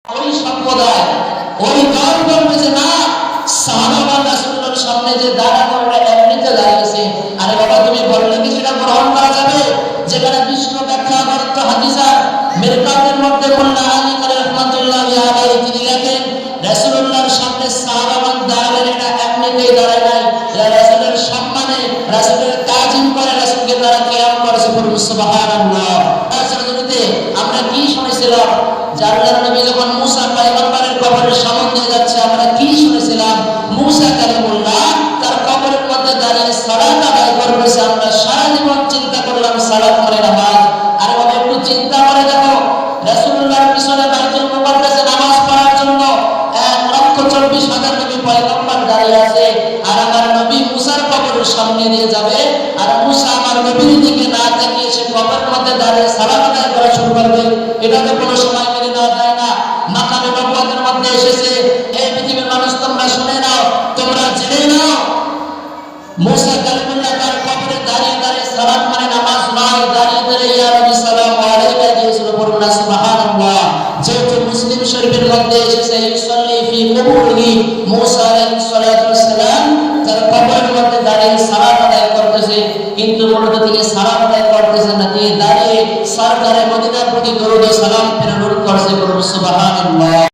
ওই সম্প্রদায় ওই দল বলতেছে না সাহাবা রাসূলুল্লাহর সামনে যে দাঁড়ানো ওটা এমনিতে দাঁড়িয়েছে। আরে বাবা, তুমি বললে কি সেটা গ্রহণ করা যাবে? যেখানে বিষ্ণু ব্যাখ্যা গ্রন্থ হাদিসার মিরকাতের মধ্যে মোল্লা আলী কারি রাহমাতুল্লাহি আলাইহি তিনি লেখেন রাসূলুল্লাহর সামনে সাহাবাগণ দাঁড়ালেন, এটা এমনিতেই দাঁড়ায় নাই, এরা রাসূলের সম্মানে রাসূলের তাজিম করে রাসূলকে তারা কিয়াম করেছে। বলুন সুবহানাল্লাহ। আমরা কি শুনেছিলাম যে আল্লাহর নবী যখন মুসা পয়গম্বরের কবরের সামনে দিয়ে যাচ্ছে, আমরা কি শুনেছিলাম? মুসা কালিমুল্লাহ তার কবরের মধ্যে দাঁড়িয়ে সালাত আদায় করতেছে। আমরা সারা জীবন চিন্তা করলাম সালাত মানে নামাজ। আরে বাবা, একটু চিন্তা করে দেখো, রাসূলুল্লাহর পিছনে বাইতুল মুকাদ্দাসে নামাজ পড়ার জন্য 1,40,000 নবী পয়গম্বর দাঁড়িয়ে আছে, আর আমার নবী মুসার কবরের সামনে দিয়ে যাবে, আর মুসা আমার নবীর দিকে না তাকিয়ে সে কবরের মধ্যে দাঁড়িয়ে সালাত আদায় করা শুরু করবে। এটা তো কোনো সময় মেনে নেওয়া যায় না। মাকামে নবুয়তের মধ্যে এসেছে, এই পৃথিবীর মানুষ তোমরা শুনে নাও, তোমরা জেনে নাও, মুসা কালিমুল্লাহ তার কবরে দাঁড়িয়ে দাঁড়িয়ে সালাত মানে নামাজ নয়, দাঁড়িয়ে দাঁড়িয়ে ইয়া নবী সালাম আলাইকা দিয়েছিল। বলুন না সুবহানাল্লাহ। যেহেতু মুসলিম শরীফের মধ্যে এসেছে ইউসাল্লি ফি কুবুরিহি, মুসা আলাইহিস সালাতু ওয়াস সালাম তার কবরের মধ্যে দাঁড়িয়ে সালাত আদায় করতেছে, কিন্তু মূলত তিনি সালাত আদায় করতেছেন না, তিনি দাঁড়িয়ে সরকারে মদিনার প্রতি দরুদ ও সালাম প্রেরণ করছে। বলুন সুবহানাল্লাহ।